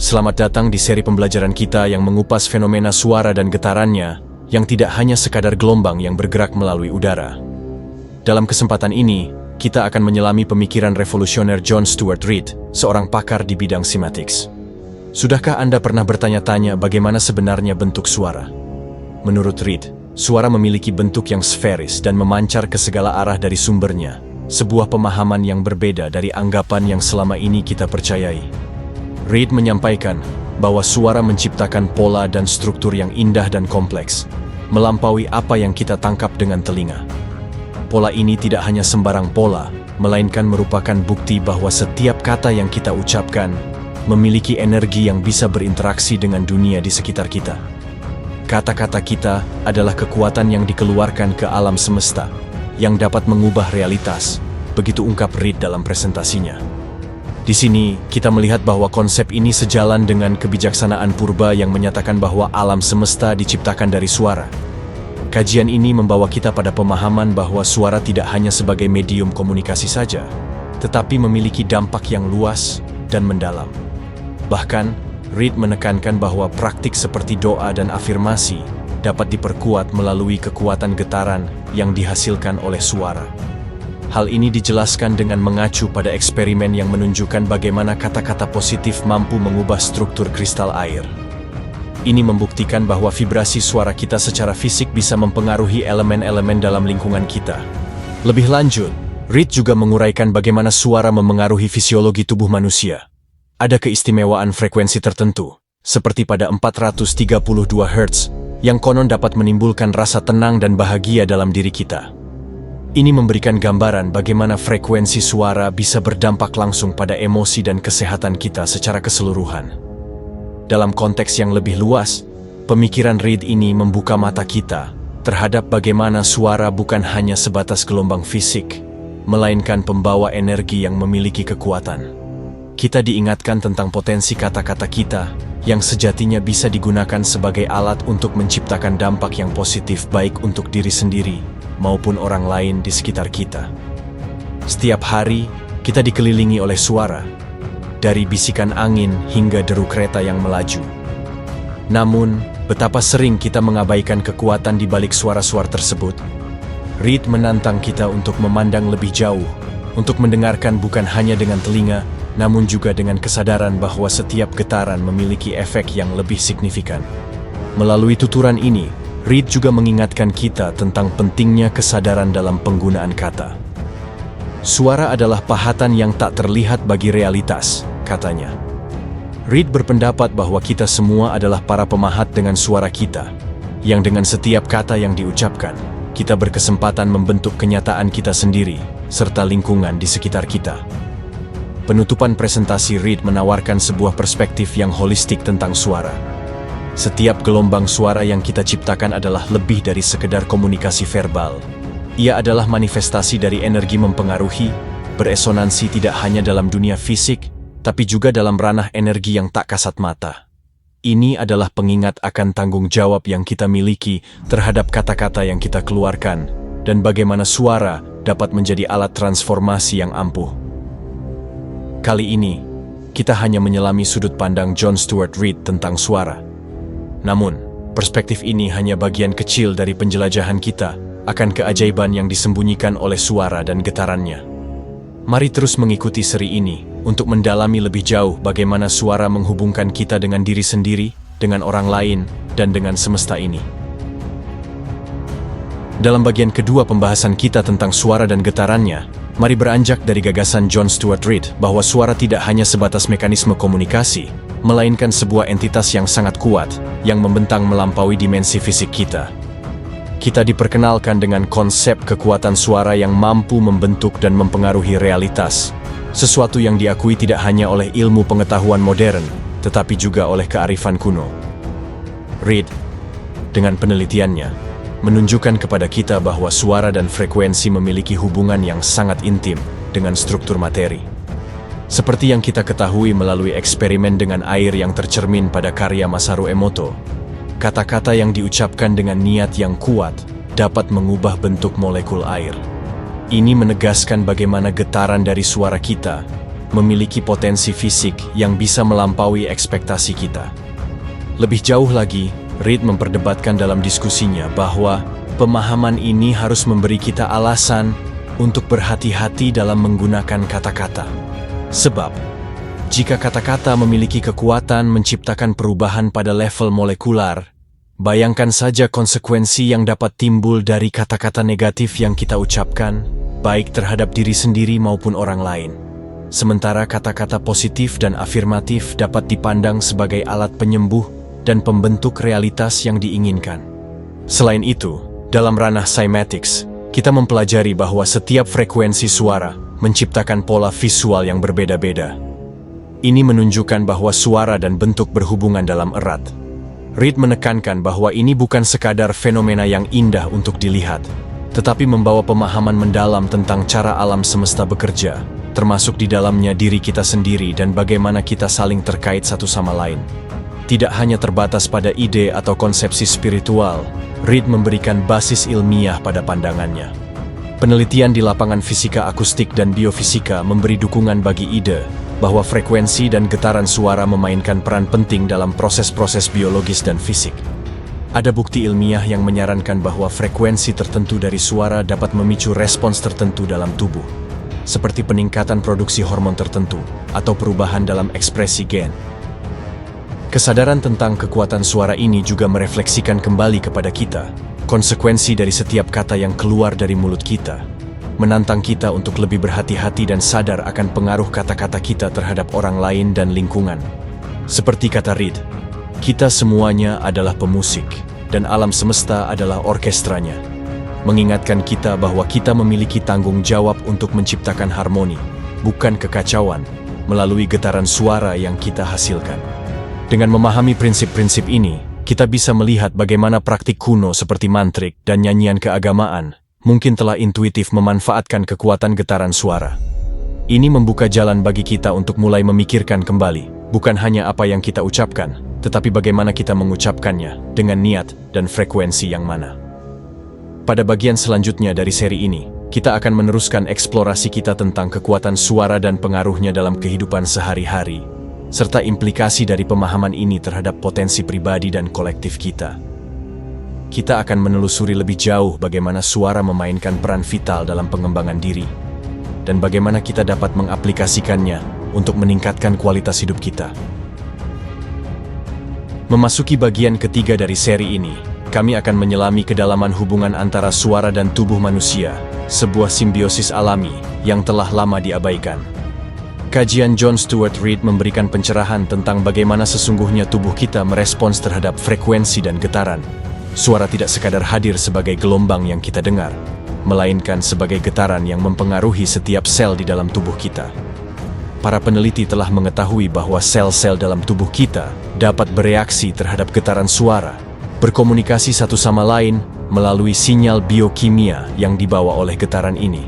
Selamat datang di seri pembelajaran kita yang mengupas fenomena suara dan getarannya yang tidak hanya sekadar gelombang yang bergerak melalui udara. Dalam kesempatan ini, kita akan menyelami pemikiran revolusioner John Stuart Reid, seorang pakar di bidang semiotics. Sudahkah Anda pernah bertanya-tanya bagaimana sebenarnya bentuk suara? Menurut Reid, suara memiliki bentuk yang sferis dan memancar ke segala arah dari sumbernya, sebuah pemahaman yang berbeda dari anggapan yang selama ini kita percayai. Reid menyampaikan bahwa suara menciptakan pola dan struktur yang indah dan kompleks, melampaui apa yang kita tangkap dengan telinga. Pola ini tidak hanya sembarang pola, melainkan merupakan bukti bahwa setiap kata yang kita ucapkan memiliki energi yang bisa berinteraksi dengan dunia di sekitar kita. Kata-kata kita adalah kekuatan yang dikeluarkan ke alam semesta, yang dapat mengubah realitas, begitu ungkap Reid dalam presentasinya. Di sini, kita melihat bahwa konsep ini sejalan dengan kebijaksanaan purba yang menyatakan bahwa alam semesta diciptakan dari suara. Kajian ini membawa kita pada pemahaman bahwa suara tidak hanya sebagai medium komunikasi saja, tetapi memiliki dampak yang luas dan mendalam. Bahkan, Reid menekankan bahwa praktik seperti doa dan afirmasi dapat diperkuat melalui kekuatan getaran yang dihasilkan oleh suara. Hal ini dijelaskan dengan mengacu pada eksperimen yang menunjukkan bagaimana kata-kata positif mampu mengubah struktur kristal air. Ini membuktikan bahwa vibrasi suara kita secara fisik bisa mempengaruhi elemen-elemen dalam lingkungan kita. Lebih lanjut, Reid juga menguraikan bagaimana suara memengaruhi fisiologi tubuh manusia. Ada keistimewaan frekuensi tertentu, seperti pada 432 Hz, yang konon dapat menimbulkan rasa tenang dan bahagia dalam diri kita. Ini memberikan gambaran bagaimana frekuensi suara bisa berdampak langsung pada emosi dan kesehatan kita secara keseluruhan. Dalam konteks yang lebih luas, pemikiran Reid ini membuka mata kita terhadap bagaimana suara bukan hanya sebatas gelombang fisik, melainkan pembawa energi yang memiliki kekuatan. Kita diingatkan tentang potensi kata-kata kita yang sejatinya bisa digunakan sebagai alat untuk menciptakan dampak yang positif baik untuk diri sendiri maupun orang lain di sekitar kita. Setiap hari, kita dikelilingi oleh suara, dari bisikan angin hingga deru kereta yang melaju. Namun, betapa sering kita mengabaikan kekuatan di balik suara-suara tersebut. Reid menantang kita untuk memandang lebih jauh, untuk mendengarkan bukan hanya dengan telinga, namun juga dengan kesadaran bahwa setiap getaran memiliki efek yang lebih signifikan. Melalui tuturan ini, Reid juga mengingatkan kita tentang pentingnya kesadaran dalam penggunaan kata. Suara adalah pahatan yang tak terlihat bagi realitas, katanya. Reid berpendapat bahwa kita semua adalah para pemahat dengan suara kita, yang dengan setiap kata yang diucapkan, kita berkesempatan membentuk kenyataan kita sendiri, serta lingkungan di sekitar kita. Penutupan presentasi Reid menawarkan sebuah perspektif yang holistik tentang suara. Setiap gelombang suara yang kita ciptakan adalah lebih dari sekedar komunikasi verbal. Ia adalah manifestasi dari energi mempengaruhi, beresonansi tidak hanya dalam dunia fisik, tapi juga dalam ranah energi yang tak kasat mata. Ini adalah pengingat akan tanggung jawab yang kita miliki terhadap kata-kata yang kita keluarkan, dan bagaimana suara dapat menjadi alat transformasi yang ampuh. Kali ini, kita hanya menyelami sudut pandang John Stuart Reid tentang suara. Namun, perspektif ini hanya bagian kecil dari penjelajahan kita akan keajaiban yang disembunyikan oleh suara dan getarannya. Mari terus mengikuti seri ini untuk mendalami lebih jauh bagaimana suara menghubungkan kita dengan diri sendiri, dengan orang lain, dan dengan semesta ini. Dalam bagian kedua pembahasan kita tentang suara dan getarannya, mari beranjak dari gagasan John Stuart Reid bahwa suara tidak hanya sebatas mekanisme komunikasi, melainkan sebuah entitas yang sangat kuat, yang membentang melampaui dimensi fisik kita. Kita diperkenalkan dengan konsep kekuatan suara yang mampu membentuk dan mempengaruhi realitas, sesuatu yang diakui tidak hanya oleh ilmu pengetahuan modern, tetapi juga oleh kearifan kuno. Reid, dengan penelitiannya, menunjukkan kepada kita bahwa suara dan frekuensi memiliki hubungan yang sangat intim dengan struktur materi. Seperti yang kita ketahui melalui eksperimen dengan air yang tercermin pada karya Masaru Emoto, kata-kata yang diucapkan dengan niat yang kuat dapat mengubah bentuk molekul air. Ini menegaskan bagaimana getaran dari suara kita memiliki potensi fisik yang bisa melampaui ekspektasi kita. Lebih jauh lagi, Reed memperdebatkan dalam diskusinya bahwa pemahaman ini harus memberi kita alasan untuk berhati-hati dalam menggunakan kata-kata. Sebab, jika kata-kata memiliki kekuatan menciptakan perubahan pada level molekular, bayangkan saja konsekuensi yang dapat timbul dari kata-kata negatif yang kita ucapkan, baik terhadap diri sendiri maupun orang lain. Sementara kata-kata positif dan afirmatif dapat dipandang sebagai alat penyembuh dan pembentuk realitas yang diinginkan. Selain itu, dalam ranah cymatics, kita mempelajari bahwa setiap frekuensi suara menciptakan pola visual yang berbeda-beda. Ini menunjukkan bahwa suara dan bentuk berhubungan dalam erat. Reed menekankan bahwa ini bukan sekadar fenomena yang indah untuk dilihat, tetapi membawa pemahaman mendalam tentang cara alam semesta bekerja, termasuk di dalamnya diri kita sendiri dan bagaimana kita saling terkait satu sama lain. Tidak hanya terbatas pada ide atau konsepsi spiritual, Reed memberikan basis ilmiah pada pandangannya. Penelitian di lapangan fisika akustik dan biofisika memberi dukungan bagi ide bahwa frekuensi dan getaran suara memainkan peran penting dalam proses-proses biologis dan fisik. Ada bukti ilmiah yang menyarankan bahwa frekuensi tertentu dari suara dapat memicu respons tertentu dalam tubuh, seperti peningkatan produksi hormon tertentu atau perubahan dalam ekspresi gen. Kesadaran tentang kekuatan suara ini juga merefleksikan kembali kepada kita, konsekuensi dari setiap kata yang keluar dari mulut kita, menantang kita untuk lebih berhati-hati dan sadar akan pengaruh kata-kata kita terhadap orang lain dan lingkungan. Seperti kata Reed, kita semuanya adalah pemusik, dan alam semesta adalah orkestranya. Mengingatkan kita bahwa kita memiliki tanggung jawab untuk menciptakan harmoni, bukan kekacauan, melalui getaran suara yang kita hasilkan. Dengan memahami prinsip-prinsip ini, kita bisa melihat bagaimana praktik kuno seperti mantrik dan nyanyian keagamaan mungkin telah intuitif memanfaatkan kekuatan getaran suara. Ini membuka jalan bagi kita untuk mulai memikirkan kembali, bukan hanya apa yang kita ucapkan, tetapi bagaimana kita mengucapkannya, dengan niat dan frekuensi yang mana. Pada bagian selanjutnya dari seri ini, kita akan meneruskan eksplorasi kita tentang kekuatan suara dan pengaruhnya dalam kehidupan sehari-hari, serta implikasi dari pemahaman ini terhadap potensi pribadi dan kolektif kita. Kita akan menelusuri lebih jauh bagaimana suara memainkan peran vital dalam pengembangan diri, dan bagaimana kita dapat mengaplikasikannya untuk meningkatkan kualitas hidup kita. Memasuki bagian ketiga dari seri ini, kami akan menyelami kedalaman hubungan antara suara dan tubuh manusia, sebuah simbiosis alami yang telah lama diabaikan. Kajian John Stuart Reid memberikan pencerahan tentang bagaimana sesungguhnya tubuh kita merespons terhadap frekuensi dan getaran. Suara tidak sekadar hadir sebagai gelombang yang kita dengar, melainkan sebagai getaran yang mempengaruhi setiap sel di dalam tubuh kita. Para peneliti telah mengetahui bahwa sel-sel dalam tubuh kita dapat bereaksi terhadap getaran suara, berkomunikasi satu sama lain melalui sinyal biokimia yang dibawa oleh getaran ini.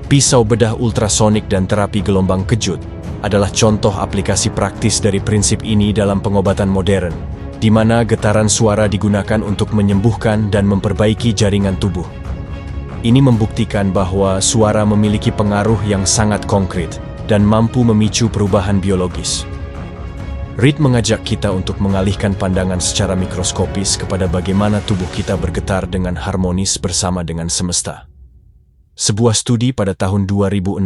Pisau bedah ultrasonik dan terapi gelombang kejut adalah contoh aplikasi praktis dari prinsip ini dalam pengobatan modern, di mana getaran suara digunakan untuk menyembuhkan dan memperbaiki jaringan tubuh. Ini membuktikan bahwa suara memiliki pengaruh yang sangat konkret dan mampu memicu perubahan biologis. Reid mengajak kita untuk mengalihkan pandangan secara mikroskopis kepada bagaimana tubuh kita bergetar dengan harmonis bersama dengan semesta. Sebuah studi pada tahun 2016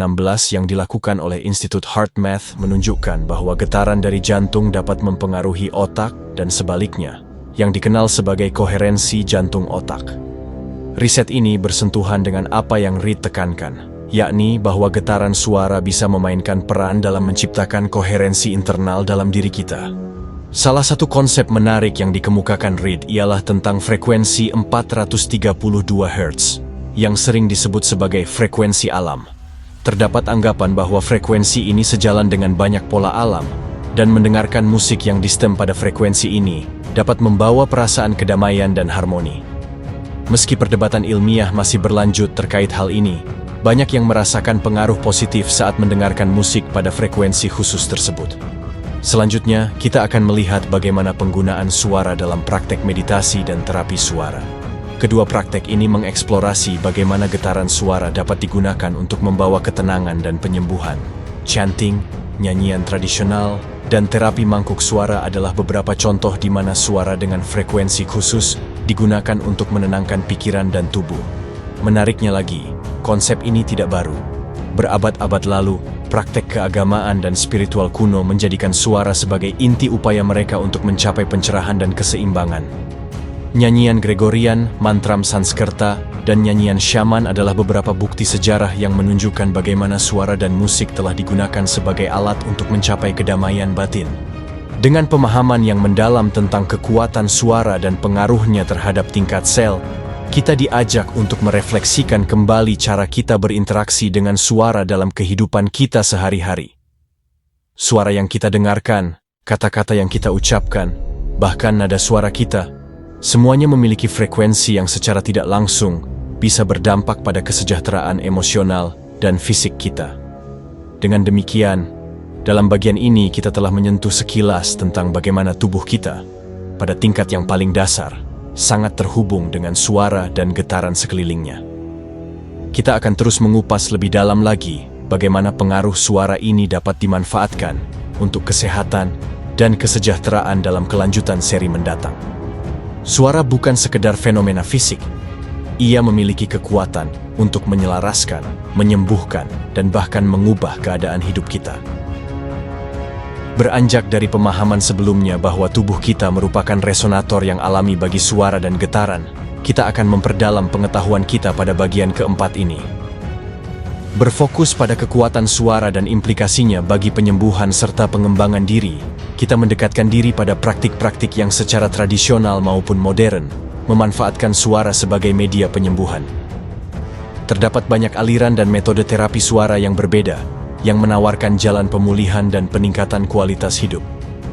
yang dilakukan oleh Institut HeartMath menunjukkan bahwa getaran dari jantung dapat mempengaruhi otak dan sebaliknya, yang dikenal sebagai koherensi jantung otak. Riset ini bersentuhan dengan apa yang Reid tekankan, yakni bahwa getaran suara bisa memainkan peran dalam menciptakan koherensi internal dalam diri kita. Salah satu konsep menarik yang dikemukakan Reid ialah tentang frekuensi 432 Hz, yang sering disebut sebagai frekuensi alam. Terdapat anggapan bahwa frekuensi ini sejalan dengan banyak pola alam, dan mendengarkan musik yang distem pada frekuensi ini dapat membawa perasaan kedamaian dan harmoni. Meski perdebatan ilmiah masih berlanjut terkait hal ini, banyak yang merasakan pengaruh positif saat mendengarkan musik pada frekuensi khusus tersebut. Selanjutnya, kita akan melihat bagaimana penggunaan suara dalam praktek meditasi dan terapi suara. Kedua praktek ini mengeksplorasi bagaimana getaran suara dapat digunakan untuk membawa ketenangan dan penyembuhan, chanting, nyanyian tradisional, dan terapi mangkuk suara adalah beberapa contoh di mana suara dengan frekuensi khusus digunakan untuk menenangkan pikiran dan tubuh. Menariknya lagi, konsep ini tidak baru. Berabad-abad lalu, praktek keagamaan dan spiritual kuno menjadikan suara sebagai inti upaya mereka untuk mencapai pencerahan dan keseimbangan. Nyanyian Gregorian, mantram Sanskerta, dan nyanyian syaman adalah beberapa bukti sejarah yang menunjukkan bagaimana suara dan musik telah digunakan sebagai alat untuk mencapai kedamaian batin. Dengan pemahaman yang mendalam tentang kekuatan suara dan pengaruhnya terhadap tingkat sel, kita diajak untuk merefleksikan kembali cara kita berinteraksi dengan suara dalam kehidupan kita sehari-hari. Suara yang kita dengarkan, kata-kata yang kita ucapkan, bahkan nada suara kita, semuanya memiliki frekuensi yang secara tidak langsung bisa berdampak pada kesejahteraan emosional dan fisik kita. Dengan demikian, dalam bagian ini kita telah menyentuh sekilas tentang bagaimana tubuh kita, pada tingkat yang paling dasar, sangat terhubung dengan suara dan getaran sekelilingnya. Kita akan terus mengupas lebih dalam lagi bagaimana pengaruh suara ini dapat dimanfaatkan untuk kesehatan dan kesejahteraan dalam kelanjutan seri mendatang. Suara bukan sekedar fenomena fisik. Ia memiliki kekuatan untuk menyelaraskan, menyembuhkan, dan bahkan mengubah keadaan hidup kita. Beranjak dari pemahaman sebelumnya bahwa tubuh kita merupakan resonator yang alami bagi suara dan getaran, kita akan memperdalam pengetahuan kita pada bagian keempat ini. Berfokus pada kekuatan suara dan implikasinya bagi penyembuhan serta pengembangan diri, kita mendekatkan diri pada praktik-praktik yang secara tradisional maupun modern, memanfaatkan suara sebagai media penyembuhan. Terdapat banyak aliran dan metode terapi suara yang berbeda, yang menawarkan jalan pemulihan dan peningkatan kualitas hidup.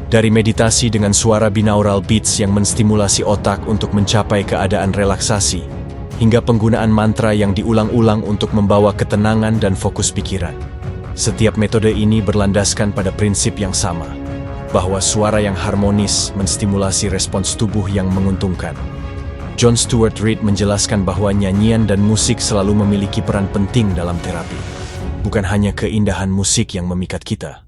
Dari meditasi dengan suara binaural beats yang menstimulasi otak untuk mencapai keadaan relaksasi, hingga penggunaan mantra yang diulang-ulang untuk membawa ketenangan dan fokus pikiran. Setiap metode ini berlandaskan pada prinsip yang sama, bahwa suara yang harmonis menstimulasi respons tubuh yang menguntungkan. John Stuart Reid menjelaskan bahwa nyanyian dan musik selalu memiliki peran penting dalam terapi. Bukan hanya keindahan musik yang memikat kita,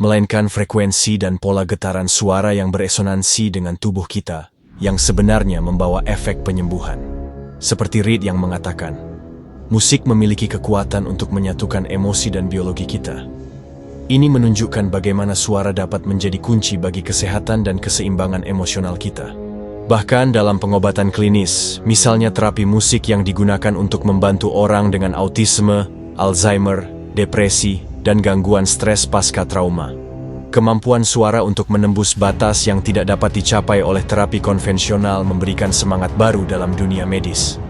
melainkan frekuensi dan pola getaran suara yang beresonansi dengan tubuh kita, yang sebenarnya membawa efek penyembuhan. Seperti Reid yang mengatakan, musik memiliki kekuatan untuk menyatukan emosi dan biologi kita. Ini menunjukkan bagaimana suara dapat menjadi kunci bagi kesehatan dan keseimbangan emosional kita. Bahkan dalam pengobatan klinis, misalnya terapi musik yang digunakan untuk membantu orang dengan autisme, Alzheimer, depresi, dan gangguan stres pasca trauma. Kemampuan suara untuk menembus batas yang tidak dapat dicapai oleh terapi konvensional memberikan semangat baru dalam dunia medis.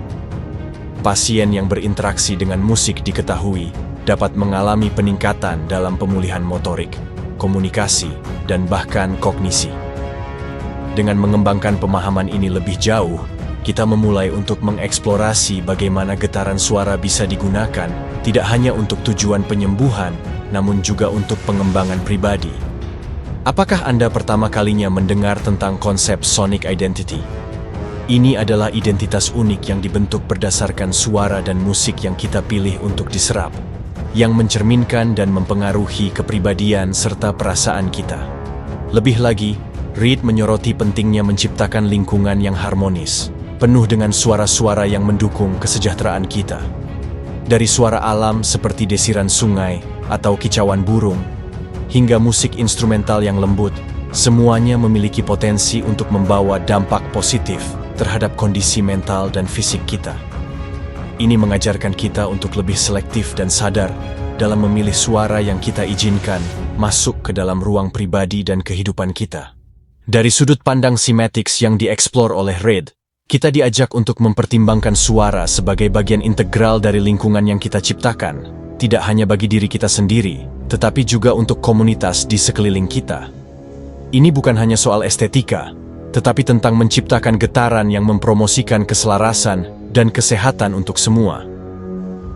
Pasien yang berinteraksi dengan musik diketahui dapat mengalami peningkatan dalam pemulihan motorik, komunikasi, dan bahkan kognisi. Dengan mengembangkan pemahaman ini lebih jauh, kita memulai untuk mengeksplorasi bagaimana getaran suara bisa digunakan tidak hanya untuk tujuan penyembuhan, namun juga untuk pengembangan pribadi. Apakah Anda pertama kalinya mendengar tentang konsep sonic identity? Ini adalah identitas unik yang dibentuk berdasarkan suara dan musik yang kita pilih untuk diserap, yang mencerminkan dan mempengaruhi kepribadian serta perasaan kita. Lebih lagi, Reid menyoroti pentingnya menciptakan lingkungan yang harmonis, penuh dengan suara-suara yang mendukung kesejahteraan kita. Dari suara alam seperti desiran sungai atau kicauan burung, hingga musik instrumental yang lembut, semuanya memiliki potensi untuk membawa dampak positif terhadap kondisi mental dan fisik kita. Ini mengajarkan kita untuk lebih selektif dan sadar dalam memilih suara yang kita izinkan masuk ke dalam ruang pribadi dan kehidupan kita. Dari sudut pandang semiotics yang dieksplor oleh Reid, kita diajak untuk mempertimbangkan suara sebagai bagian integral dari lingkungan yang kita ciptakan, tidak hanya bagi diri kita sendiri, tetapi juga untuk komunitas di sekeliling kita. Ini bukan hanya soal estetika, tetapi tentang menciptakan getaran yang mempromosikan keselarasan dan kesehatan untuk semua.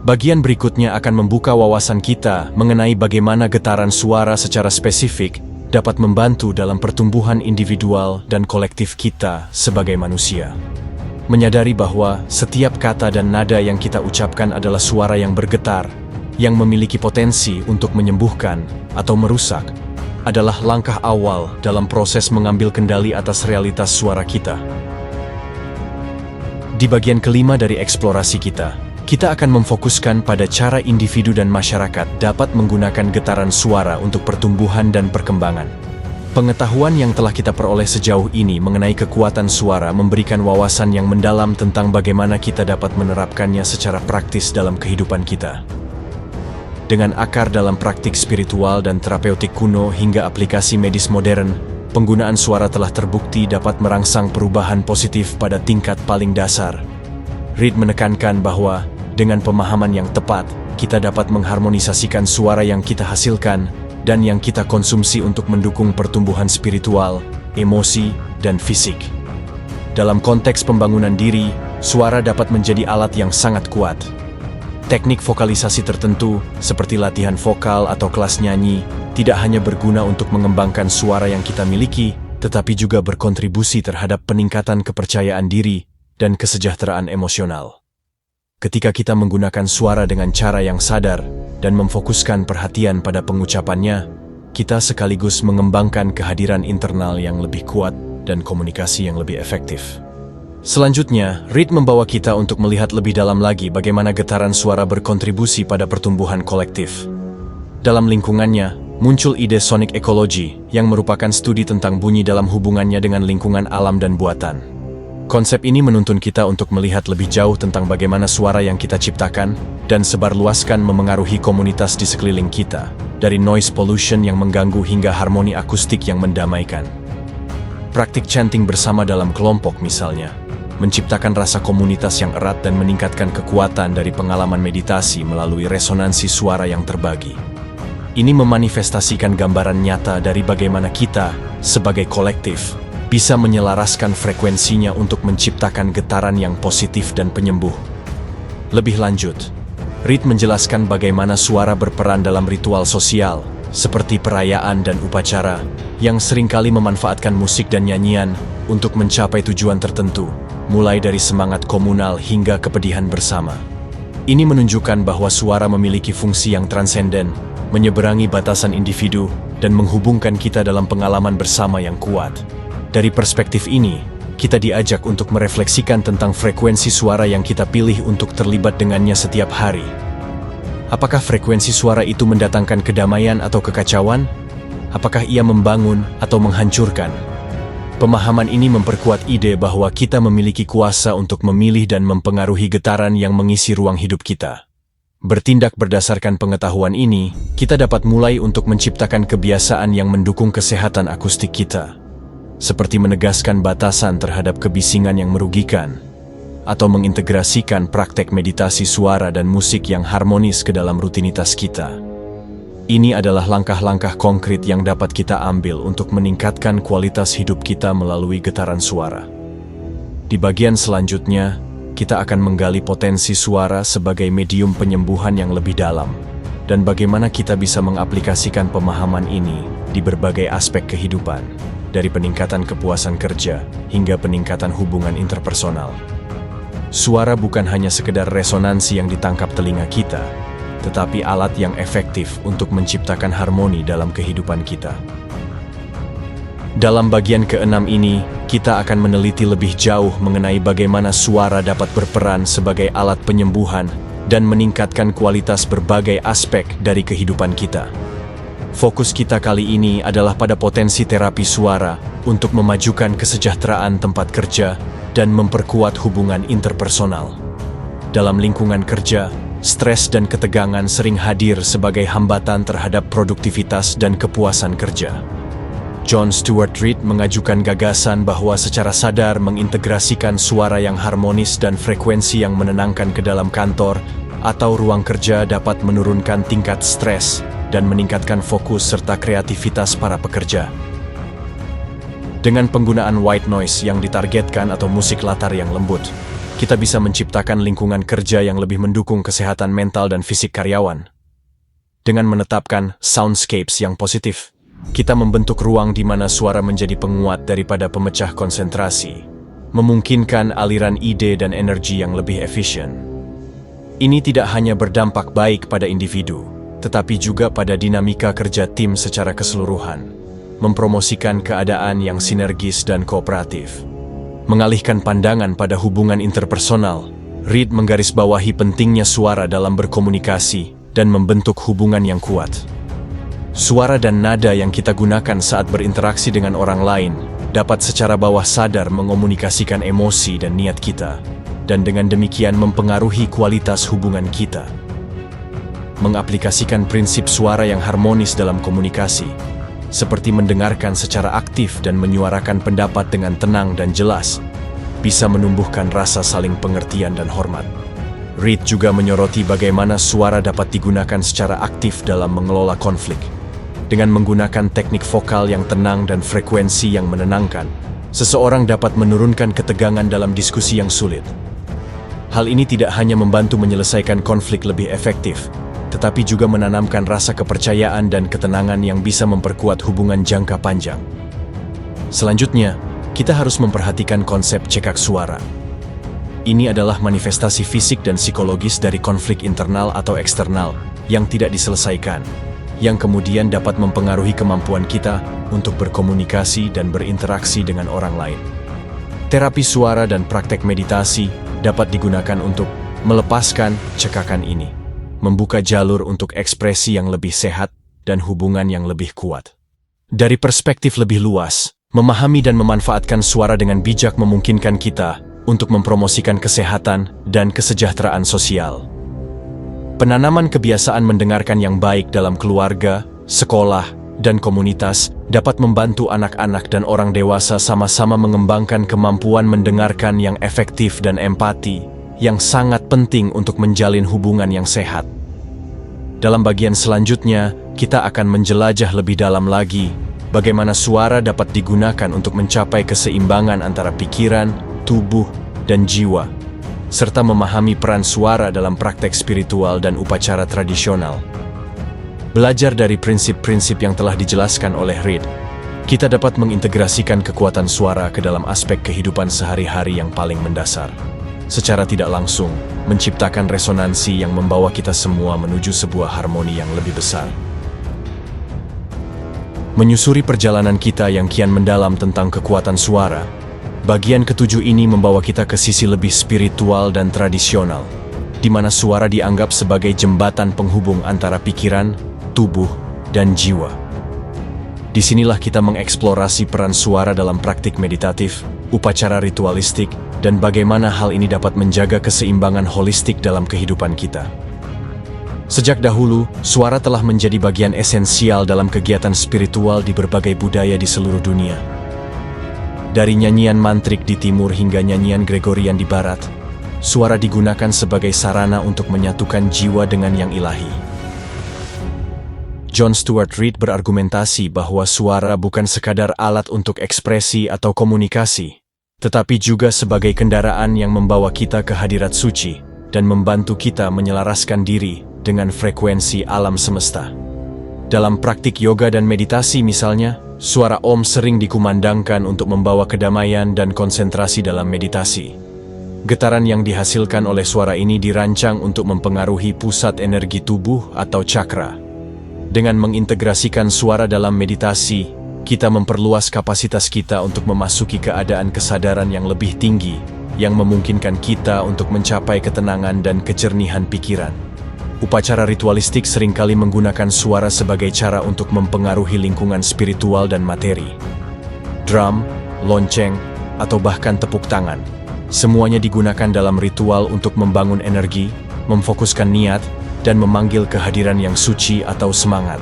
Bagian berikutnya akan membuka wawasan kita mengenai bagaimana getaran suara secara spesifik dapat membantu dalam pertumbuhan individual dan kolektif kita sebagai manusia. Menyadari bahwa setiap kata dan nada yang kita ucapkan adalah suara yang bergetar, yang memiliki potensi untuk menyembuhkan atau merusak, adalah langkah awal dalam proses mengambil kendali atas realitas suara kita. Di bagian kelima dari eksplorasi kita akan memfokuskan pada cara individu dan masyarakat dapat menggunakan getaran suara untuk pertumbuhan dan perkembangan. Pengetahuan yang telah kita peroleh sejauh ini mengenai kekuatan suara memberikan wawasan yang mendalam tentang bagaimana kita dapat menerapkannya secara praktis dalam kehidupan kita. Dengan akar dalam praktik spiritual dan terapeutik kuno hingga aplikasi medis modern, penggunaan suara telah terbukti dapat merangsang perubahan positif pada tingkat paling dasar. Reid menekankan bahwa dengan pemahaman yang tepat, kita dapat mengharmonisasikan suara yang kita hasilkan dan yang kita konsumsi untuk mendukung pertumbuhan spiritual, emosi, dan fisik. Dalam konteks pembangunan diri, suara dapat menjadi alat yang sangat kuat. Teknik vokalisasi tertentu, seperti latihan vokal atau kelas nyanyi, tidak hanya berguna untuk mengembangkan suara yang kita miliki, tetapi juga berkontribusi terhadap peningkatan kepercayaan diri dan kesejahteraan emosional. Ketika kita menggunakan suara dengan cara yang sadar dan memfokuskan perhatian pada pengucapannya, kita sekaligus mengembangkan kehadiran internal yang lebih kuat dan komunikasi yang lebih efektif. Selanjutnya, Reid membawa kita untuk melihat lebih dalam lagi bagaimana getaran suara berkontribusi pada pertumbuhan kolektif. Dalam lingkungannya, muncul ide sonic ecology yang merupakan studi tentang bunyi dalam hubungannya dengan lingkungan alam dan buatan. Konsep ini menuntun kita untuk melihat lebih jauh tentang bagaimana suara yang kita ciptakan dan sebarluaskan memengaruhi komunitas di sekeliling kita, dari noise pollution yang mengganggu hingga harmoni akustik yang mendamaikan. Praktik chanting bersama dalam kelompok misalnya, menciptakan rasa komunitas yang erat dan meningkatkan kekuatan dari pengalaman meditasi melalui resonansi suara yang terbagi. Ini memanifestasikan gambaran nyata dari bagaimana kita, sebagai kolektif, bisa menyelaraskan frekuensinya untuk menciptakan getaran yang positif dan penyembuh. Lebih lanjut, Reid menjelaskan bagaimana suara berperan dalam ritual sosial, seperti perayaan dan upacara, yang seringkali memanfaatkan musik dan nyanyian untuk mencapai tujuan tertentu, mulai dari semangat komunal hingga kepedihan bersama. Ini menunjukkan bahwa suara memiliki fungsi yang transenden, menyeberangi batasan individu, dan menghubungkan kita dalam pengalaman bersama yang kuat. Dari perspektif ini, kita diajak untuk merefleksikan tentang frekuensi suara yang kita pilih untuk terlibat dengannya setiap hari. Apakah frekuensi suara itu mendatangkan kedamaian atau kekacauan? Apakah ia membangun atau menghancurkan? Pemahaman ini memperkuat ide bahwa kita memiliki kuasa untuk memilih dan mempengaruhi getaran yang mengisi ruang hidup kita. Bertindak berdasarkan pengetahuan ini, kita dapat mulai untuk menciptakan kebiasaan yang mendukung kesehatan akustik kita, seperti menegaskan batasan terhadap kebisingan yang merugikan, atau mengintegrasikan praktek meditasi suara dan musik yang harmonis ke dalam rutinitas kita. Ini adalah langkah-langkah konkret yang dapat kita ambil untuk meningkatkan kualitas hidup kita melalui getaran suara. Di bagian selanjutnya, kita akan menggali potensi suara sebagai medium penyembuhan yang lebih dalam, dan bagaimana kita bisa mengaplikasikan pemahaman ini di berbagai aspek kehidupan, dari peningkatan kepuasan kerja hingga peningkatan hubungan interpersonal. Suara bukan hanya sekedar resonansi yang ditangkap telinga kita, tetapi alat yang efektif untuk menciptakan harmoni dalam kehidupan kita. Dalam bagian ke-6 ini, kita akan meneliti lebih jauh mengenai bagaimana suara dapat berperan sebagai alat penyembuhan dan meningkatkan kualitas berbagai aspek dari kehidupan kita. Fokus kita kali ini adalah pada potensi terapi suara untuk memajukan kesejahteraan tempat kerja dan memperkuat hubungan interpersonal. Dalam lingkungan kerja, stres dan ketegangan sering hadir sebagai hambatan terhadap produktivitas dan kepuasan kerja. John Stuart Reid mengajukan gagasan bahwa secara sadar mengintegrasikan suara yang harmonis dan frekuensi yang menenangkan ke dalam kantor atau ruang kerja dapat menurunkan tingkat stres dan meningkatkan fokus serta kreativitas para pekerja. Dengan penggunaan white noise yang ditargetkan atau musik latar yang lembut, kita bisa menciptakan lingkungan kerja yang lebih mendukung kesehatan mental dan fisik karyawan. Dengan menetapkan soundscapes yang positif, kita membentuk ruang di mana suara menjadi penguat daripada pemecah konsentrasi, memungkinkan aliran ide dan energi yang lebih efisien. Ini tidak hanya berdampak baik pada individu, tetapi juga pada dinamika kerja tim secara keseluruhan, mempromosikan keadaan yang sinergis dan kooperatif. Mengalihkan pandangan pada hubungan interpersonal, Reed menggarisbawahi pentingnya suara dalam berkomunikasi dan membentuk hubungan yang kuat. Suara dan nada yang kita gunakan saat berinteraksi dengan orang lain dapat secara bawah sadar mengomunikasikan emosi dan niat kita, dan dengan demikian mempengaruhi kualitas hubungan kita. Mengaplikasikan prinsip suara yang harmonis dalam komunikasi, seperti mendengarkan secara aktif dan menyuarakan pendapat dengan tenang dan jelas, bisa menumbuhkan rasa saling pengertian dan hormat. Reed juga menyoroti bagaimana suara dapat digunakan secara aktif dalam mengelola konflik. Dengan menggunakan teknik vokal yang tenang dan frekuensi yang menenangkan, seseorang dapat menurunkan ketegangan dalam diskusi yang sulit. Hal ini tidak hanya membantu menyelesaikan konflik lebih efektif, tetapi juga menanamkan rasa kepercayaan dan ketenangan yang bisa memperkuat hubungan jangka panjang. Selanjutnya, kita harus memperhatikan konsep cekak suara. Ini adalah manifestasi fisik dan psikologis dari konflik internal atau eksternal yang tidak diselesaikan, yang kemudian dapat mempengaruhi kemampuan kita untuk berkomunikasi dan berinteraksi dengan orang lain. Terapi suara dan praktek meditasi dapat digunakan untuk melepaskan cekakan ini, membuka jalur untuk ekspresi yang lebih sehat dan hubungan yang lebih kuat. Dari perspektif lebih luas, memahami dan memanfaatkan suara dengan bijak memungkinkan kita untuk mempromosikan kesehatan dan kesejahteraan sosial. Penanaman kebiasaan mendengarkan yang baik dalam keluarga, sekolah, dan komunitas dapat membantu anak-anak dan orang dewasa sama-sama mengembangkan kemampuan mendengarkan yang efektif dan empati, yang sangat penting untuk menjalin hubungan yang sehat. Dalam bagian selanjutnya, kita akan menjelajah lebih dalam lagi bagaimana suara dapat digunakan untuk mencapai keseimbangan antara pikiran, tubuh, dan jiwa, serta memahami peran suara dalam praktek spiritual dan upacara tradisional. Belajar dari prinsip-prinsip yang telah dijelaskan oleh Reed, kita dapat mengintegrasikan kekuatan suara ke dalam aspek kehidupan sehari-hari yang paling mendasar. Secara tidak langsung, menciptakan resonansi yang membawa kita semua menuju sebuah harmoni yang lebih besar. Menyusuri perjalanan kita yang kian mendalam tentang kekuatan suara, bagian ketujuh ini membawa kita ke sisi lebih spiritual dan tradisional, di mana suara dianggap sebagai jembatan penghubung antara pikiran, tubuh, dan jiwa. Disinilah kita mengeksplorasi peran suara dalam praktik meditatif, upacara ritualistik, dan bagaimana hal ini dapat menjaga keseimbangan holistik dalam kehidupan kita. Sejak dahulu, suara telah menjadi bagian esensial dalam kegiatan spiritual di berbagai budaya di seluruh dunia. Dari nyanyian mantrik di timur hingga nyanyian Gregorian di barat, suara digunakan sebagai sarana untuk menyatukan jiwa dengan yang ilahi. John Stuart Reed berargumentasi bahwa suara bukan sekadar alat untuk ekspresi atau komunikasi, tetapi juga sebagai kendaraan yang membawa kita ke hadirat suci dan membantu kita menyelaraskan diri dengan frekuensi alam semesta. Dalam praktik yoga dan meditasi misalnya, suara Om sering dikumandangkan untuk membawa kedamaian dan konsentrasi dalam meditasi. Getaran yang dihasilkan oleh suara ini dirancang untuk mempengaruhi pusat energi tubuh atau chakra. Dengan mengintegrasikan suara dalam meditasi, kita memperluas kapasitas kita untuk memasuki keadaan kesadaran yang lebih tinggi, yang memungkinkan kita untuk mencapai ketenangan dan kejernihan pikiran. Upacara ritualistik seringkali menggunakan suara sebagai cara untuk mempengaruhi lingkungan spiritual dan materi. Drum, lonceng, atau bahkan tepuk tangan, semuanya digunakan dalam ritual untuk membangun energi, memfokuskan niat, dan memanggil kehadiran yang suci atau semangat.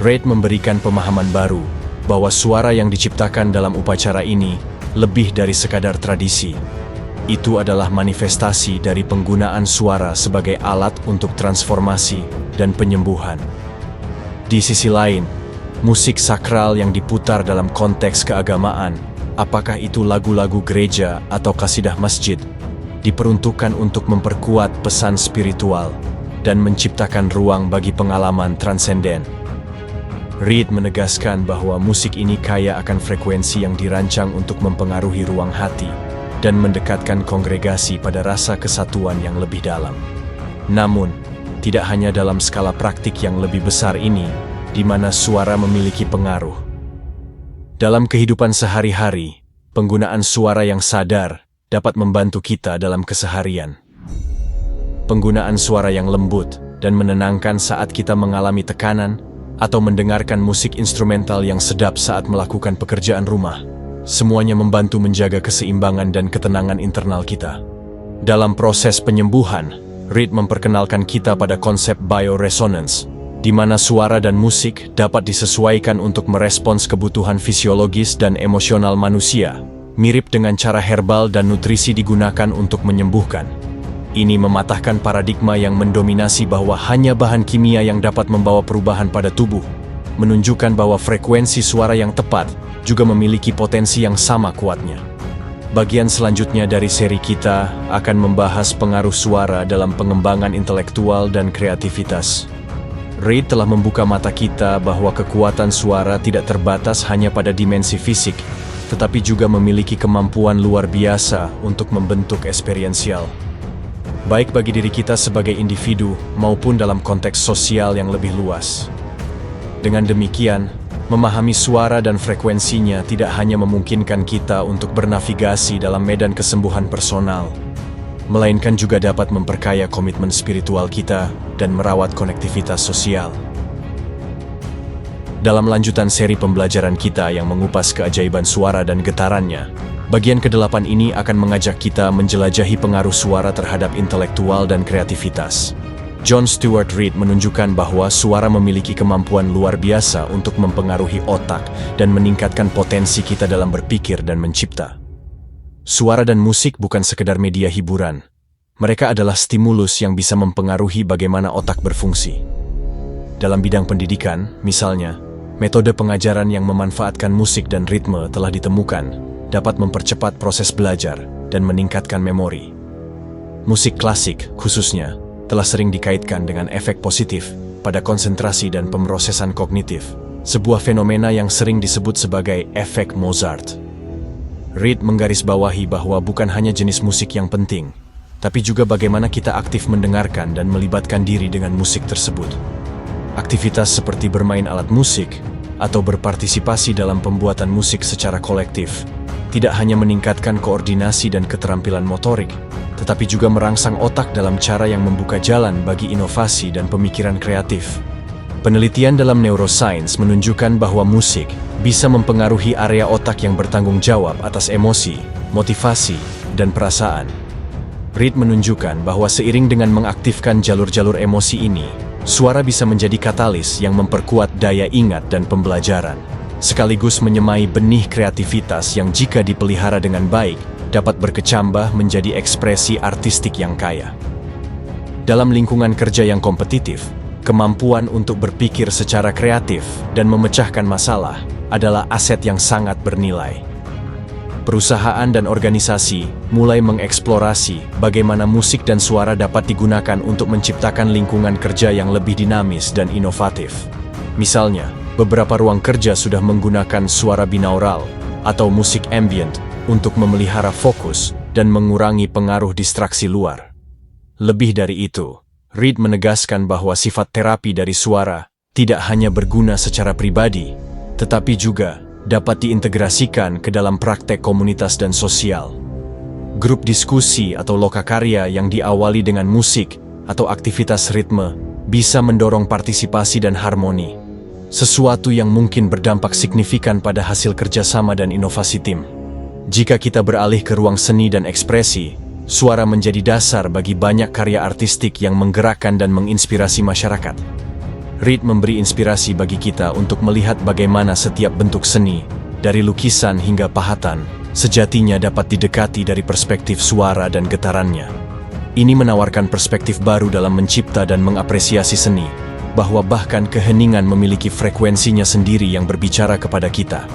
Reid memberikan pemahaman baru bahwa suara yang diciptakan dalam upacara ini lebih dari sekadar tradisi. Itu adalah manifestasi dari penggunaan suara sebagai alat untuk transformasi dan penyembuhan. Di sisi lain, musik sakral yang diputar dalam konteks keagamaan, apakah itu lagu-lagu gereja atau qasidah masjid, diperuntukkan untuk memperkuat pesan spiritual dan menciptakan ruang bagi pengalaman transenden. Reid menegaskan bahwa musik ini kaya akan frekuensi yang dirancang untuk mempengaruhi ruang hati dan mendekatkan kongregasi pada rasa kesatuan yang lebih dalam. Namun, tidak hanya dalam skala praktik yang lebih besar ini, di mana suara memiliki pengaruh. Dalam kehidupan sehari-hari, penggunaan suara yang sadar dapat membantu kita dalam keseharian. Penggunaan suara yang lembut dan menenangkan saat kita mengalami tekanan atau mendengarkan musik instrumental yang sedap saat melakukan pekerjaan rumah. Semuanya membantu menjaga keseimbangan dan ketenangan internal kita. Dalam proses penyembuhan, Reid memperkenalkan kita pada konsep bioresonance, di mana suara dan musik dapat disesuaikan untuk merespons kebutuhan fisiologis dan emosional manusia, mirip dengan cara herbal dan nutrisi digunakan untuk menyembuhkan. Ini mematahkan paradigma yang mendominasi bahwa hanya bahan kimia yang dapat membawa perubahan pada tubuh, menunjukkan bahwa frekuensi suara yang tepat juga memiliki potensi yang sama kuatnya. Bagian selanjutnya dari seri kita akan membahas pengaruh suara dalam pengembangan intelektual dan kreativitas. Reid telah membuka mata kita bahwa kekuatan suara tidak terbatas hanya pada dimensi fisik, tetapi juga memiliki kemampuan luar biasa untuk membentuk eksperiensial. Baik bagi diri kita sebagai individu maupun dalam konteks sosial yang lebih luas. Dengan demikian, memahami suara dan frekuensinya tidak hanya memungkinkan kita untuk bernavigasi dalam medan kesembuhan personal, melainkan juga dapat memperkaya komitmen spiritual kita dan merawat konektivitas sosial. Dalam lanjutan seri pembelajaran kita yang mengupas keajaiban suara dan getarannya, bagian ke-8 ini akan mengajak kita menjelajahi pengaruh suara terhadap intelektual dan kreativitas. John Stuart Reid menunjukkan bahwa suara memiliki kemampuan luar biasa untuk mempengaruhi otak dan meningkatkan potensi kita dalam berpikir dan mencipta. Suara dan musik bukan sekedar media hiburan. Mereka adalah stimulus yang bisa mempengaruhi bagaimana otak berfungsi. Dalam bidang pendidikan, misalnya, metode pengajaran yang memanfaatkan musik dan ritme telah ditemukan dapat mempercepat proses belajar dan meningkatkan memori. Musik klasik, khususnya, telah sering dikaitkan dengan efek positif pada konsentrasi dan pemrosesan kognitif, sebuah fenomena yang sering disebut sebagai efek Mozart. Reid menggarisbawahi bahwa bukan hanya jenis musik yang penting, tapi juga bagaimana kita aktif mendengarkan dan melibatkan diri dengan musik tersebut. Aktivitas seperti bermain alat musik atau berpartisipasi dalam pembuatan musik secara kolektif tidak hanya meningkatkan koordinasi dan keterampilan motorik, tetapi juga merangsang otak dalam cara yang membuka jalan bagi inovasi dan pemikiran kreatif. Penelitian dalam neuroscience menunjukkan bahwa musik bisa mempengaruhi area otak yang bertanggung jawab atas emosi, motivasi, dan perasaan. Reid menunjukkan bahwa seiring dengan mengaktifkan jalur-jalur emosi ini, suara bisa menjadi katalis yang memperkuat daya ingat dan pembelajaran, sekaligus menyemai benih kreativitas yang jika dipelihara dengan baik, dapat berkecambah menjadi ekspresi artistik yang kaya. Dalam lingkungan kerja yang kompetitif, kemampuan untuk berpikir secara kreatif dan memecahkan masalah adalah aset yang sangat bernilai. Perusahaan dan organisasi mulai mengeksplorasi bagaimana musik dan suara dapat digunakan untuk menciptakan lingkungan kerja yang lebih dinamis dan inovatif. Misalnya, beberapa ruang kerja sudah menggunakan suara binaural atau musik ambient untuk memelihara fokus dan mengurangi pengaruh distraksi luar. Lebih dari itu, Reid menegaskan bahwa sifat terapi dari suara tidak hanya berguna secara pribadi, tetapi juga dapat diintegrasikan ke dalam praktek komunitas dan sosial. Grup diskusi atau lokakarya yang diawali dengan musik atau aktivitas ritme bisa mendorong partisipasi dan harmoni, sesuatu yang mungkin berdampak signifikan pada hasil kerjasama dan inovasi tim. Jika kita beralih ke ruang seni dan ekspresi, suara menjadi dasar bagi banyak karya artistik yang menggerakkan dan menginspirasi masyarakat. Reid memberi inspirasi bagi kita untuk melihat bagaimana setiap bentuk seni, dari lukisan hingga pahatan, sejatinya dapat didekati dari perspektif suara dan getarannya. Ini menawarkan perspektif baru dalam mencipta dan mengapresiasi seni, bahwa bahkan keheningan memiliki frekuensinya sendiri yang berbicara kepada kita.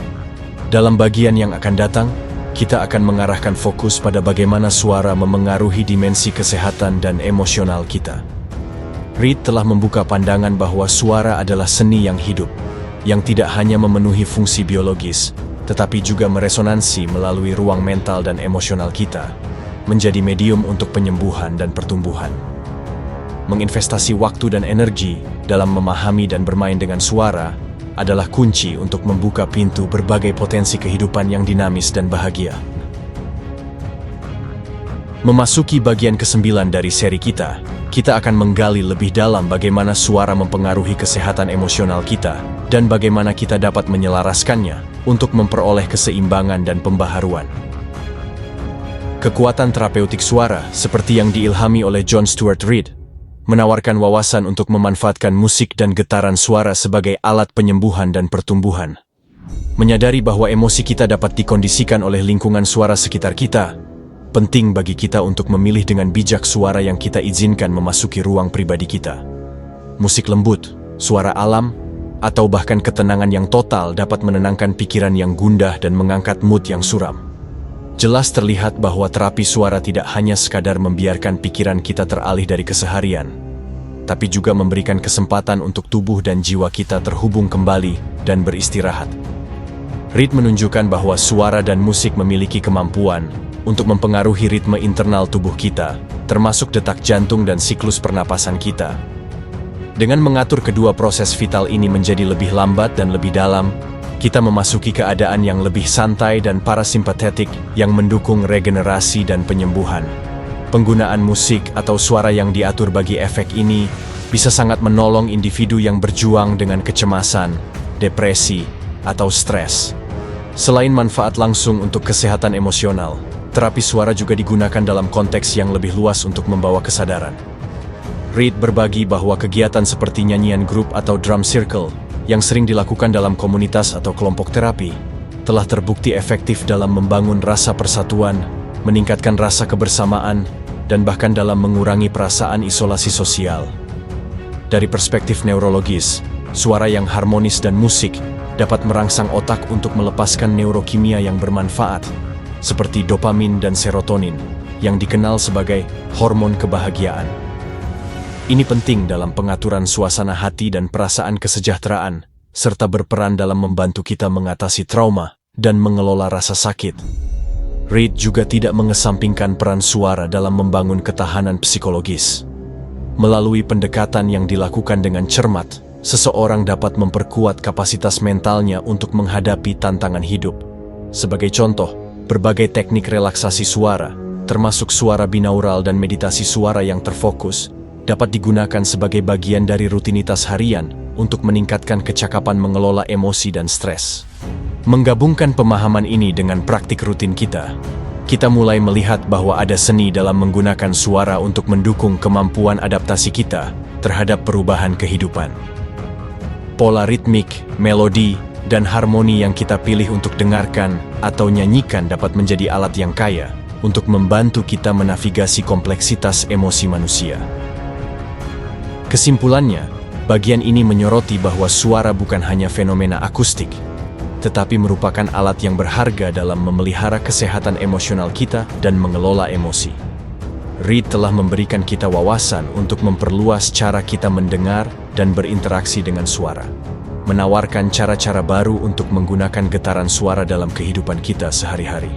Dalam bagian yang akan datang, kita akan mengarahkan fokus pada bagaimana suara memengaruhi dimensi kesehatan dan emosional kita. Reid telah membuka pandangan bahwa suara adalah seni yang hidup, yang tidak hanya memenuhi fungsi biologis, tetapi juga meresonansi melalui ruang mental dan emosional kita, menjadi medium untuk penyembuhan dan pertumbuhan. menginvestasi waktu dan energi dalam memahami dan bermain dengan suara adalah kunci untuk membuka pintu berbagai potensi kehidupan yang dinamis dan bahagia. Memasuki bagian ke-9 dari seri kita akan menggali lebih dalam bagaimana suara mempengaruhi kesehatan emosional kita dan bagaimana kita dapat menyelaraskannya untuk memperoleh keseimbangan dan pembaharuan. Kekuatan terapeutik suara, seperti yang diilhami oleh John Stuart Reid, menawarkan wawasan untuk memanfaatkan musik dan getaran suara sebagai alat penyembuhan dan pertumbuhan. Menyadari bahwa emosi kita dapat dikondisikan oleh lingkungan suara sekitar kita, penting bagi kita untuk memilih dengan bijak suara yang kita izinkan memasuki ruang pribadi kita. Musik lembut, suara alam, atau bahkan ketenangan yang total dapat menenangkan pikiran yang gundah dan mengangkat mood yang suram. Jelas terlihat bahwa terapi suara tidak hanya sekadar membiarkan pikiran kita teralih dari keseharian, tapi juga memberikan kesempatan untuk tubuh dan jiwa kita terhubung kembali dan beristirahat. Reid menunjukkan bahwa suara dan musik memiliki kemampuan untuk mempengaruhi ritme internal tubuh kita, termasuk detak jantung dan siklus pernapasan kita. Dengan mengatur kedua proses vital ini menjadi lebih lambat dan lebih dalam, kita memasuki keadaan yang lebih santai dan parasimpatetik yang mendukung regenerasi dan penyembuhan. Penggunaan musik atau suara yang diatur bagi efek ini bisa sangat menolong individu yang berjuang dengan kecemasan, depresi, atau stres. Selain manfaat langsung untuk kesehatan emosional, terapi suara juga digunakan dalam konteks yang lebih luas untuk membawa kesadaran. Reid berbagi bahwa kegiatan seperti nyanyian grup atau drum circle yang sering dilakukan dalam komunitas atau kelompok terapi telah terbukti efektif dalam membangun rasa persatuan, meningkatkan rasa kebersamaan, dan bahkan dalam mengurangi perasaan isolasi sosial. Dari perspektif neurologis, suara yang harmonis dan musik dapat merangsang otak untuk melepaskan neurokimia yang bermanfaat, seperti dopamin dan serotonin, yang dikenal sebagai hormon kebahagiaan. Ini penting dalam pengaturan suasana hati dan perasaan kesejahteraan, serta berperan dalam membantu kita mengatasi trauma dan mengelola rasa sakit. Reid juga tidak mengesampingkan peran suara dalam membangun ketahanan psikologis. Melalui pendekatan yang dilakukan dengan cermat, seseorang dapat memperkuat kapasitas mentalnya untuk menghadapi tantangan hidup. Sebagai contoh, berbagai teknik relaksasi suara, termasuk suara binaural dan meditasi suara yang terfokus, dapat digunakan sebagai bagian dari rutinitas harian untuk meningkatkan kecakapan mengelola emosi dan stres. Menggabunggan pemahaman ini dengan praktik rutin kita mulai melihat bahwa ada seni dalam menggunakan suara untuk mendukung kemampuan adaptasi kita terhadap perubahan kehidupan. Pola ritmik, melodi, dan harmoni yang kita pilih untuk dengarkan atau nyanyikan dapat menjadi alat yang kaya untuk membantu kita menavigasi kompleksitas emosi manusia. Kesimpulannya, bagian ini menyoroti bahwa suara bukan hanya fenomena akustik, tetapi merupakan alat yang berharga dalam memelihara kesehatan emosional kita dan mengelola emosi. Reid telah memberikan kita wawasan untuk memperluas cara kita mendengar dan berinteraksi dengan suara, menawarkan cara-cara baru untuk menggunakan getaran suara dalam kehidupan kita sehari-hari.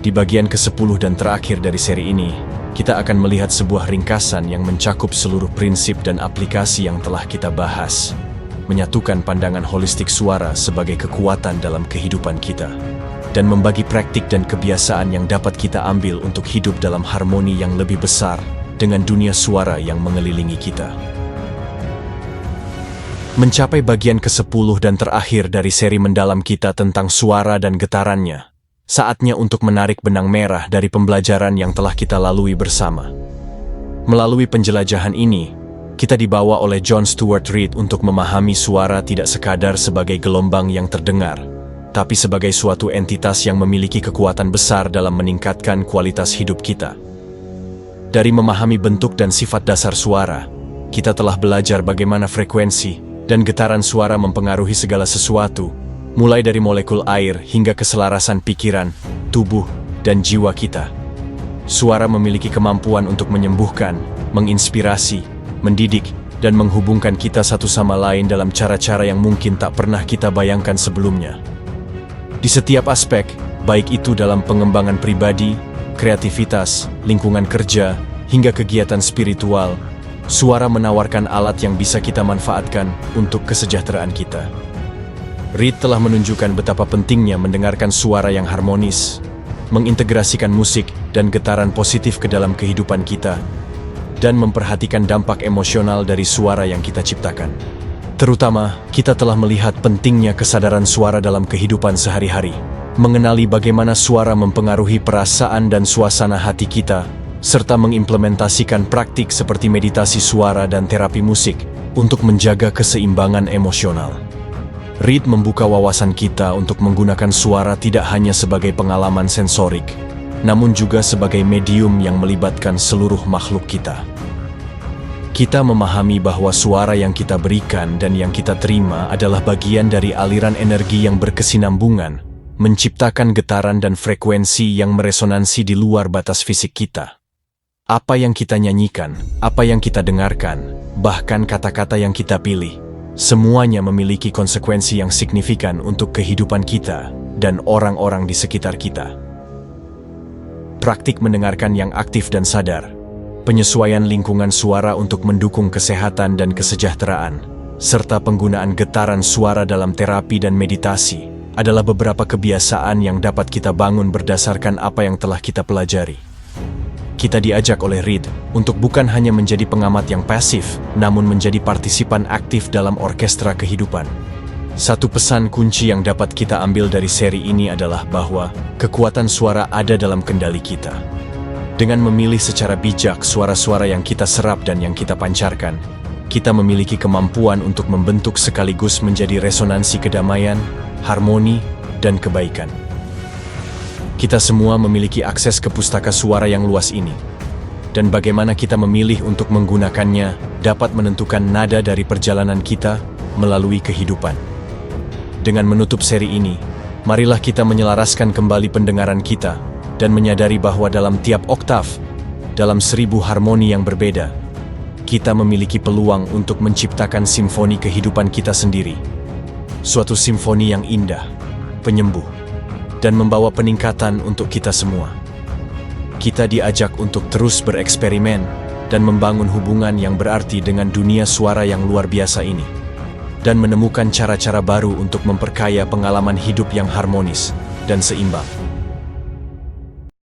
Di bagian ke-10 dan terakhir dari seri ini, kita akan melihat sebuah ringkasan yang mencakup seluruh prinsip dan aplikasi yang telah kita bahas, menyatukan pandangan holistik suara sebagai kekuatan dalam kehidupan kita, dan membagi praktik dan kebiasaan yang dapat kita ambil untuk hidup dalam harmoni yang lebih besar dengan dunia suara yang mengelilingi kita. Mencapai bagian ke-10 dan terakhir dari seri mendalam kita tentang suara dan getarannya, saatnya untuk menarik benang merah dari pembelajaran yang telah kita lalui bersama. Melalui penjelajahan ini, kita dibawa oleh John Stuart Reid untuk memahami suara tidak sekadar sebagai gelombang yang terdengar, tapi sebagai suatu entitas yang memiliki kekuatan besar dalam meningkatkan kualitas hidup kita. Dari memahami bentuk dan sifat dasar suara, kita telah belajar bagaimana frekuensi dan getaran suara mempengaruhi segala sesuatu, mulai dari molekul air hingga keselarasan pikiran, tubuh, dan jiwa kita. Suara memiliki kemampuan untuk menyembuhkan, menginspirasi, mendidik, dan menghubungkan kita satu sama lain dalam cara-cara yang mungkin tak pernah kita bayangkan sebelumnya. Di setiap aspek, baik itu dalam pengembangan pribadi, kreativitas, lingkungan kerja, hingga kegiatan spiritual, suara menawarkan alat yang bisa kita manfaatkan untuk kesejahteraan kita. Reed telah menunjukkan betapa pentingnya mendengarkan suara yang harmonis, mengintegrasikan musik dan getaran positif ke dalam kehidupan kita, dan memperhatikan dampak emosional dari suara yang kita ciptakan. Terutama, kita telah melihat pentingnya kesadaran suara dalam kehidupan sehari-hari, mengenali bagaimana suara mempengaruhi perasaan dan suasana hati kita, serta mengimplementasikan praktik seperti meditasi suara dan terapi musik untuk menjaga keseimbangan emosional. Reed membuka wawasan kita untuk menggunakan suara tidak hanya sebagai pengalaman sensorik, namun juga sebagai medium yang melibatkan seluruh makhluk kita. Kita memahami bahwa suara yang kita berikan dan yang kita terima adalah bagian dari aliran energi yang berkesinambungan, menciptakan getaran dan frekuensi yang meresonansi di luar batas fisik kita. Apa yang kita nyanyikan, apa yang kita dengarkan, bahkan kata-kata yang kita pilih, semuanya memiliki konsekuensi yang signifikan untuk kehidupan kita dan orang-orang di sekitar kita. Praktik mendengarkan yang aktif dan sadar, penyesuaian lingkungan suara untuk mendukung kesehatan dan kesejahteraan, serta penggunaan getaran suara dalam terapi dan meditasi adalah beberapa kebiasaan yang dapat kita bangun berdasarkan apa yang telah kita pelajari. Kita diajak oleh Reed untuk bukan hanya menjadi pengamat yang pasif, namun menjadi partisipan aktif dalam orkestra kehidupan. Satu pesan kunci yang dapat kita ambil dari seri ini adalah bahwa kekuatan suara ada dalam kendali kita. Dengan memilih secara bijak suara-suara yang kita serap dan yang kita pancarkan, kita memiliki kemampuan untuk membentuk sekaligus menjadi resonansi kedamaian, harmoni, dan kebaikan. Kita semua memiliki akses ke pustaka suara yang luas ini, dan bagaimana kita memilih untuk menggunakannya dapat menentukan nada dari perjalanan kita melalui kehidupan. Dengan menutup seri ini, marilah kita menyelaraskan kembali pendengaran kita dan menyadari bahwa dalam tiap oktav, dalam 1000 harmoni yang berbeda, kita memiliki peluang untuk menciptakan simfoni kehidupan kita sendiri. Suatu simfoni yang indah, penyembuh, dan membawa peningkatan untuk kita semua. Kita diajak untuk terus bereksperimen dan membangun hubungan yang berarti dengan dunia suara yang luar biasa ini, dan menemukan cara-cara baru untuk memperkaya pengalaman hidup yang harmonis dan seimbang.